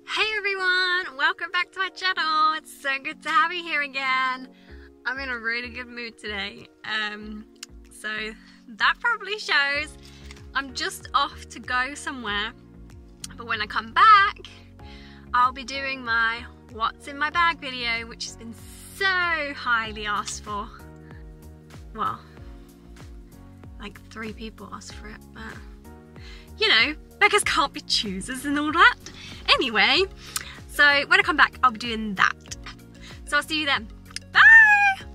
Hey everyone, welcome back to my channel. It's so good to have you here again. I'm in a really good mood today. So that probably shows. I'm just off to go somewhere, but when I come back, I'll be doing my what's in my bag video, which has been so highly asked for. Well, like 3 people asked for it, but you know, beggars can't be choosers and all that. Anyway, so when I come back, I'll be doing that. So I'll see you then. Bye!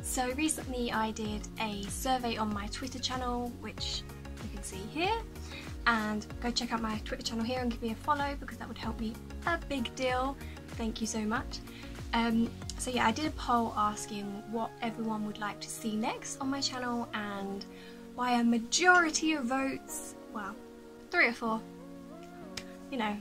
So recently I did a survey on my Twitter channel, which you can see here. And go check out my Twitter channel here and give me a follow because that would help me a big deal. Thank you so much. So yeah, I did a poll asking what everyone would like to see next on my channel, and by a majority of votes, well, 3 or 4, you know,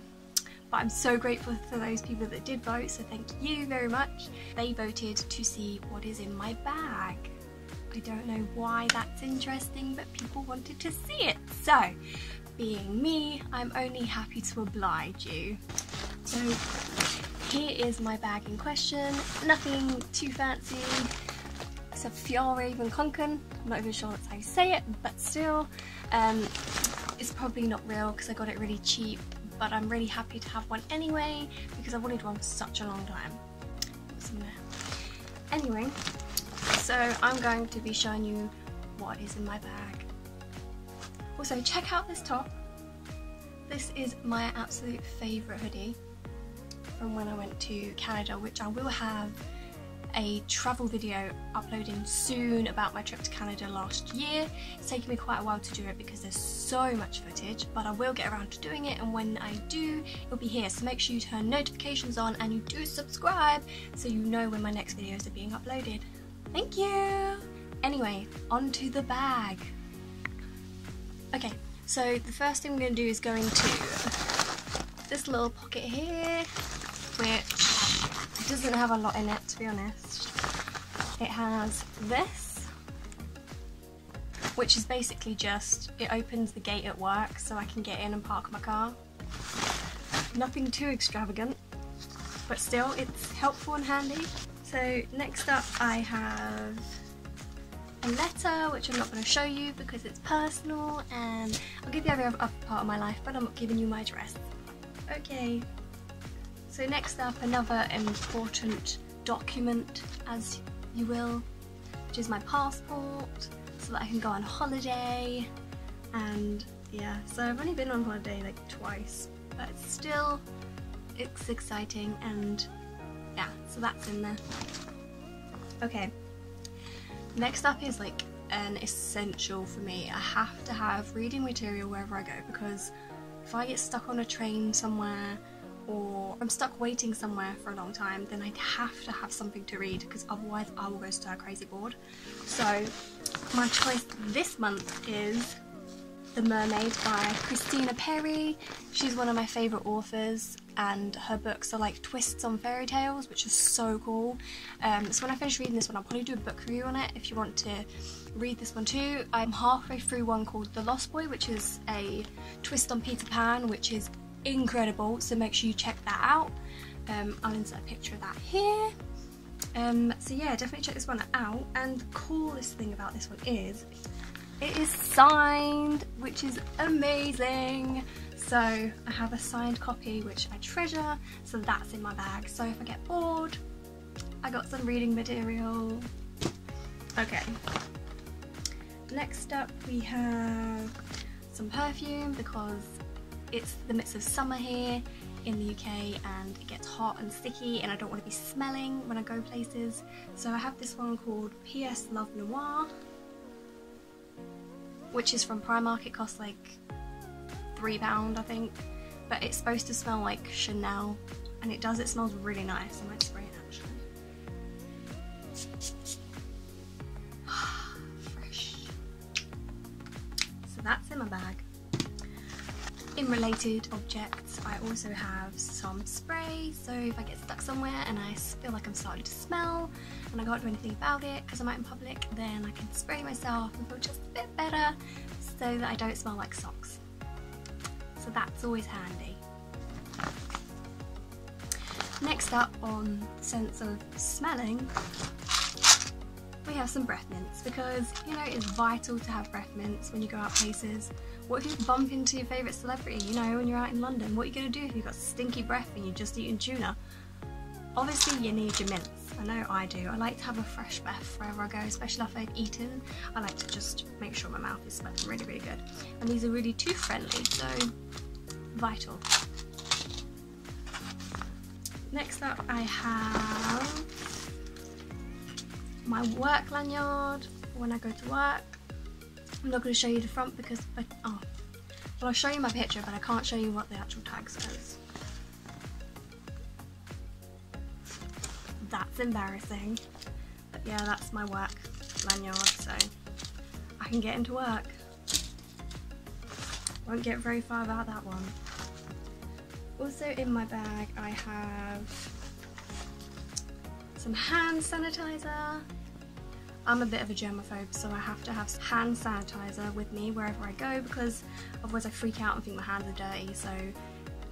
but I'm so grateful for those people that did vote, so thank you very much. They voted to see what is in my bag. I don't know why that's interesting, but people wanted to see it. So, being me, I'm only happy to oblige you. So, here is my bag in question. Nothing too fancy. It's a FjallRaven Kanken. I'm not even sure that's how you say it, but still. It's probably not real because I got it really cheap, but I'm really happy to have one anyway because I wanted one for such a long time. Anyway, so I'm going to be showing you what is in my bag. Also, check out this top. This is my absolute favourite hoodie from when I went to Canada, which I will have a travel video uploading soon about my trip to Canada last year. It's taken me quite a while to do it because there's so much footage, but I will get around to doing it, and when I do, it'll be here. So make sure you turn notifications on and you do subscribe so you know when my next videos are being uploaded. Thank you! Anyway, onto the bag. Okay, so the first thing we're going to do is go into this little pocket here, which doesn't have a lot in it, to be honest. It has this, which is basically just, it opens the gate at work so I can get in and park my car. Nothing too extravagant, but still it's helpful and handy. So next up I have a letter, which I'm not going to show you because it's personal, and I'll give you every other part of my life, but I'm not giving you my address. Okay. So next up, another important document, as you will, which is my passport, so that I can go on holiday. And yeah, so I've only been on holiday like twice, but still, it's exciting, and yeah, so that's in there. Okay, next up is like an essential for me. I have to have reading material wherever I go, because if I get stuck on a train somewhere, or I'm stuck waiting somewhere for a long time, then I'd have to have something to read because otherwise I will go stir crazy bored. So my choice this month is The Mermaid by Christina Perry. She's one of my favourite authors, and her books are like twists on fairy tales, which is so cool. So when I finish reading this one, I'll probably do a book review on it if you want to read this one too. I'm halfway through one called The Lost Boy, which is a twist on Peter Pan, which is incredible, so make sure you check that out. I'll insert a picture of that here. So yeah, definitely check this one out. And the coolest thing about this one is it is signed, which is amazing. So I have a signed copy which I treasure, so that's in my bag. So if I get bored, I got some reading material. Okay, next up we have some perfume because it's the midst of summer here in the UK and it gets hot and sticky, and I don't want to be smelling when I go places. So I have this one called PS Love Noir, which is from Primark. It costs like £3 I think, but it's supposed to smell like Chanel, and it does. It smells really nice. I might spray it actually. Fresh. So that's in my bag. In related objects, I also have some spray, so if I get stuck somewhere and I feel like I'm starting to smell and I can't do anything about it because I'm out in public, then I can spray myself and feel just a bit better so that I don't smell like socks. So that's always handy. Next up on sense of smelling, we have some breath mints, because you know it's vital to have breath mints when you go out places. What if you bump into your favourite celebrity, you know, when you're out in London? What are you going to do if you've got stinky breath and you've just eaten tuna? Obviously you need your mints. I know I do. I like to have a fresh breath wherever I go, especially if I've eaten. I like to just make sure my mouth is smelling really, really good. And these are really tooth friendly, so vital. Next up I have my work lanyard when I go to work. I'm not going to show you the front because, well, I'll show you my picture, but I can't show you what the actual tag says. That's embarrassing. But yeah, that's my work lanyard, so I can get into work. Won't get very far without that one. Also in my bag I have some hand sanitizer. I'm a bit of a germaphobe, so I have to have hand sanitizer with me wherever I go, because otherwise I freak out and think my hands are dirty. So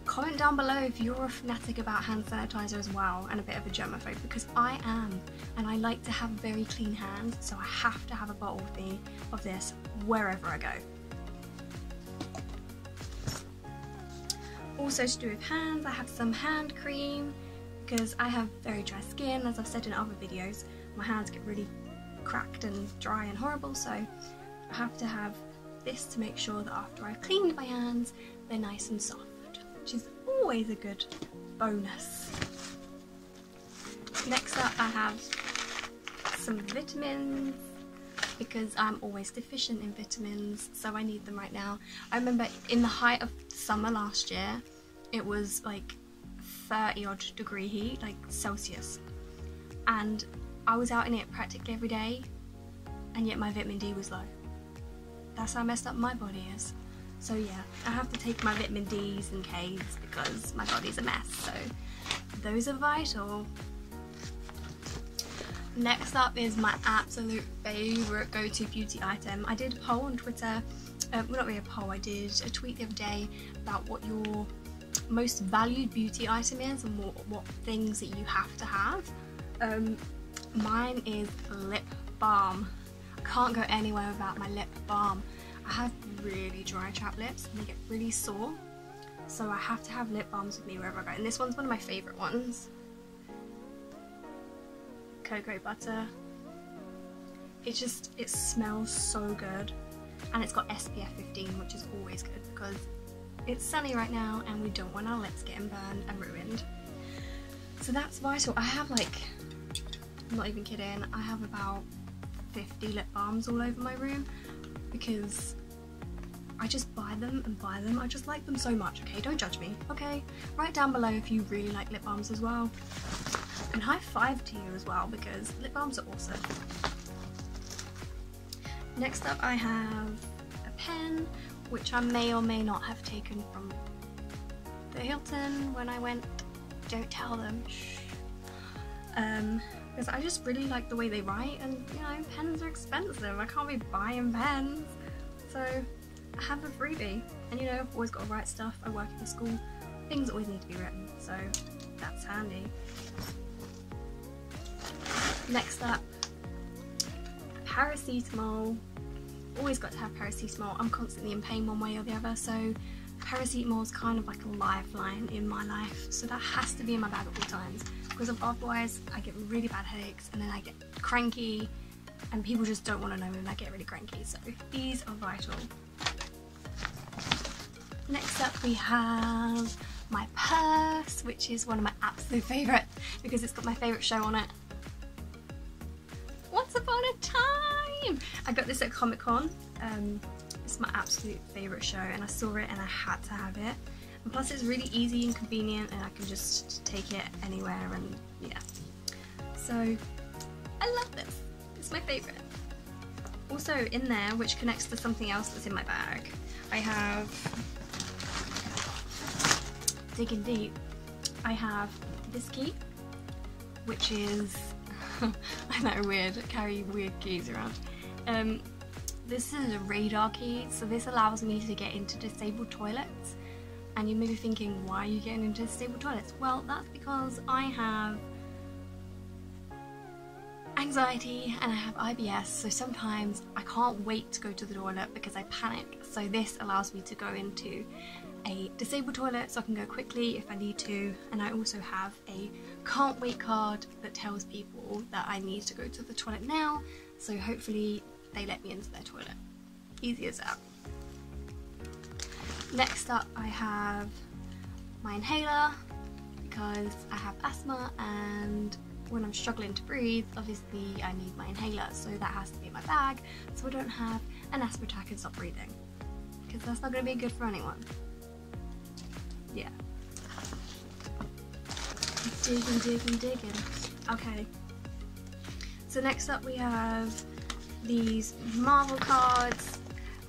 comment down below if you're a fanatic about hand sanitizer as well and a bit of a germaphobe, because I am, and I like to have very clean hands, so I have to have a bottle with me of this wherever I go. Also to do with hands, I have some hand cream, because I have very dry skin. As I've said in other videos, my hands get really cracked and dry and horrible, so I have to have this to make sure that after I've cleaned my hands they're nice and soft, which is always a good bonus. Next up I have some vitamins, because I'm always deficient in vitamins, so I need them right now. I remember in the height of summer last year it was like 30 odd degree heat, like Celsius, and I was out in it practically every day, and yet my vitamin D was low. That's how messed up my body is. So yeah, I have to take my vitamin Ds and Ks because my body's a mess, so those are vital. Next up is my absolute favourite go-to beauty item. I did a poll on Twitter, well not really a poll, I did a tweet the other day about what your most valued beauty item is and what things that you have to have. Mine is lip balm. I can't go anywhere without my lip balm. I have really dry chapped lips and they get really sore, so I have to have lip balms with me wherever I go, and this one's one of my favourite ones. Cocoa butter. It smells so good, and it's got SPF 15, which is always good because it's sunny right now and we don't want our lips getting burned and ruined. So that's vital. I have like, I'm not even kidding, I have about 50 lip balms all over my room because I just buy them and buy them. I just like them so much, okay? Don't judge me, okay? Write down below if you really like lip balms as well. And high five to you as well, because lip balms are awesome. Next up I have a pen, which I may or may not have taken from the Hilton when I went. Don't tell them, shh. Because I just really like the way they write, and you know, pens are expensive. I can't be buying pens. So I have a freebie, and you know, I've always got to write stuff. I work in a school, things always need to be written, so that's handy. Next up, paracetamol. Always got to have paracetamol. I'm constantly in pain one way or the other, so paracetamol is kind of like a lifeline in my life, so that has to be in my bag at all times, because otherwise I get really bad headaches and then I get cranky, and people just don't want to know when I get really cranky, so these are vital. Next up we have my purse, which is one of my absolute favourites because it's got my favourite show on it. Once Upon a Time! I got this at Comic-Con. It's my absolute favourite show, and I saw it and I had to have it. And plus it's really easy and convenient, and I can just take it anywhere, and yeah. So I love this. It's my favourite. Also in there, which connects to something else that's in my bag, I have, digging deep, I have this key, which is I know, weird, I carry weird keys around. This is a radar key, so this allows me to get into disabled toilets, And you may be thinking, why are you getting into disabled toilets? Well, that's because I have anxiety and I have IBS, so sometimes I can't wait to go to the toilet because I panic. So this allows me to go into a disabled toilet so I can go quickly if I need to, and I also have a can't wait card that tells people that I need to go to the toilet now, so hopefully they let me into their toilet. Easy as that. Next up I have my inhaler because I have asthma, and when I'm struggling to breathe, obviously I need my inhaler, so that has to be in my bag so I don't have an asthma attack and stop breathing, because that's not going to be good for anyone. Yeah. Digging. Okay. So next up we have these Marvel cards,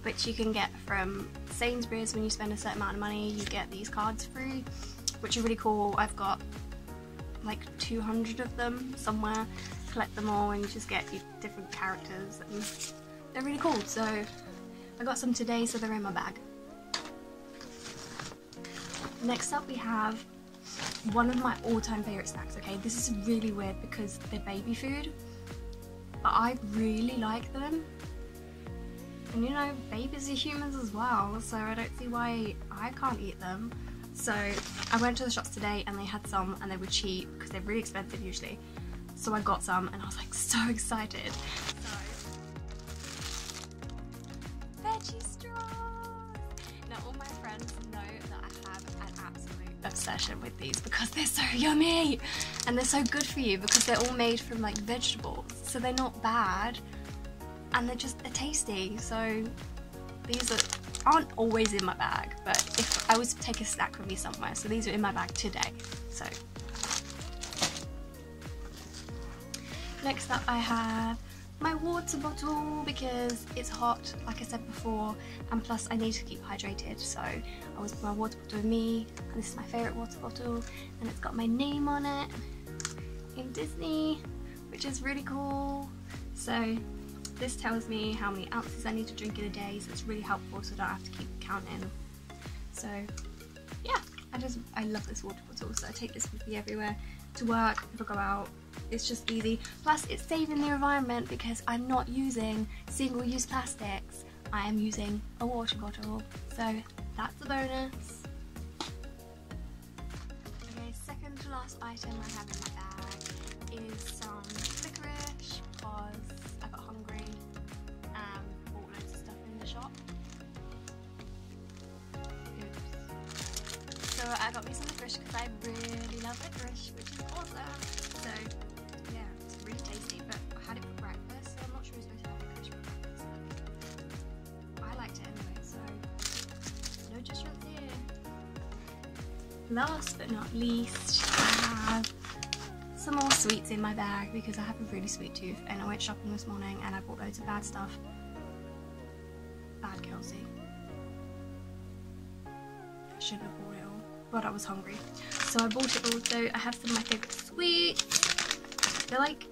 which you can get from Sainsbury's. When you spend a certain amount of money, you get these cards free, which are really cool. I've got like 200 of them somewhere. Collect them all and you just get different characters, and they're really cool. So I got some today, so they're in my bag. Next up we have one of my all-time favourite snacks. Okay, this is really weird because they're baby food, but I really like them. And you know, babies are humans as well, so I don't see why I can't eat them. So I went to the shops today and they had some, and they were cheap because they're really expensive usually. So I got some and I was like so excited. So, veggie straws! Now all my friends know that I have an absolute obsession with these because they're so yummy and they're so good for you because they're all made from like vegetables, so they're not bad and they're tasty. So these aren't always in my bag, but if I was to take a snack with me somewhere, so these are in my bag today. So next up I have my water bottle because it's hot, like I said before, and plus I need to keep hydrated, so I always put my water bottle with me, and this is my favourite water bottle, and it's got my name on it in Disney, which is really cool. So this tells me how many ounces I need to drink in a day, so it's really helpful so I don't have to keep counting. So yeah, I love this water bottle, so I take this with me everywhere, to work, if I go out. It's just easy. Plus it's saving the environment because I'm not using single-use plastics. I am using a water bottle, so that's a bonus. Okay, second to last item I have in my bag is some licorice because I got hungry and bought loads of stuff in the shop. Oops. So I got me some licorice because I really love licorice, which is awesome. So yeah, it's really tasty, but I had it for breakfast, so I'm not sure you're supposed to have licorice for breakfast. I liked it anyway, so no judgments here. Last but not least, I have some more sweets in my bag because I have a really sweet tooth, and I went shopping this morning and I bought loads of bad stuff. Bad Kelsey. I shouldn't have bought it all, but I was hungry, so I bought it all. So I have some of my favourite sweets. They're like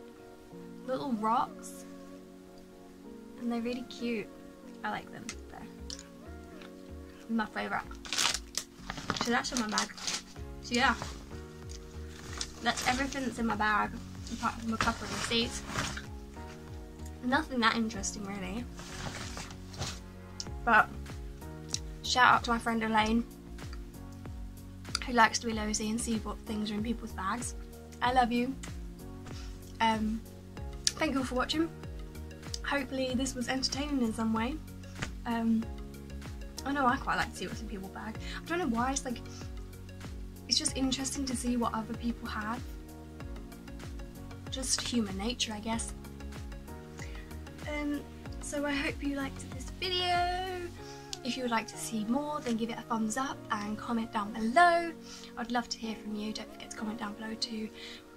little rocks and they're really cute. I like them. They're my favourite. So that's in my bag. So yeah, that's everything that's in my bag apart from a couple of receipts. Nothing that interesting really, but shout out to my friend Elaine who likes to be nosy and see what things are in people's bags. I love you. Thank you all for watching. Hopefully this was entertaining in some way. I know I quite like to see what's in people's bag. I don't know why, it's just interesting to see what other people have. Just human nature, I guess. So I hope you liked this video. If you would like to see more, then give it a thumbs up and comment down below. I'd love to hear from you. Don't forget to comment down below too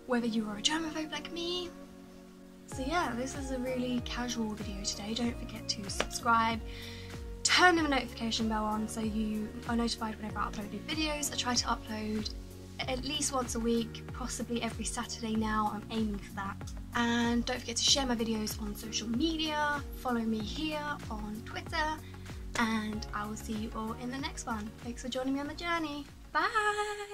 whether you are a germaphobe like me. So yeah, this is a really casual video today. Don't forget to subscribe, turn the notification bell on so you are notified whenever I upload new videos. I try to upload at least once a week, possibly every Saturday now. I'm aiming for that. And don't forget to share my videos on social media. Follow me here on Twitter. and I will see you all in the next one. Thanks for joining me on the journey. Bye!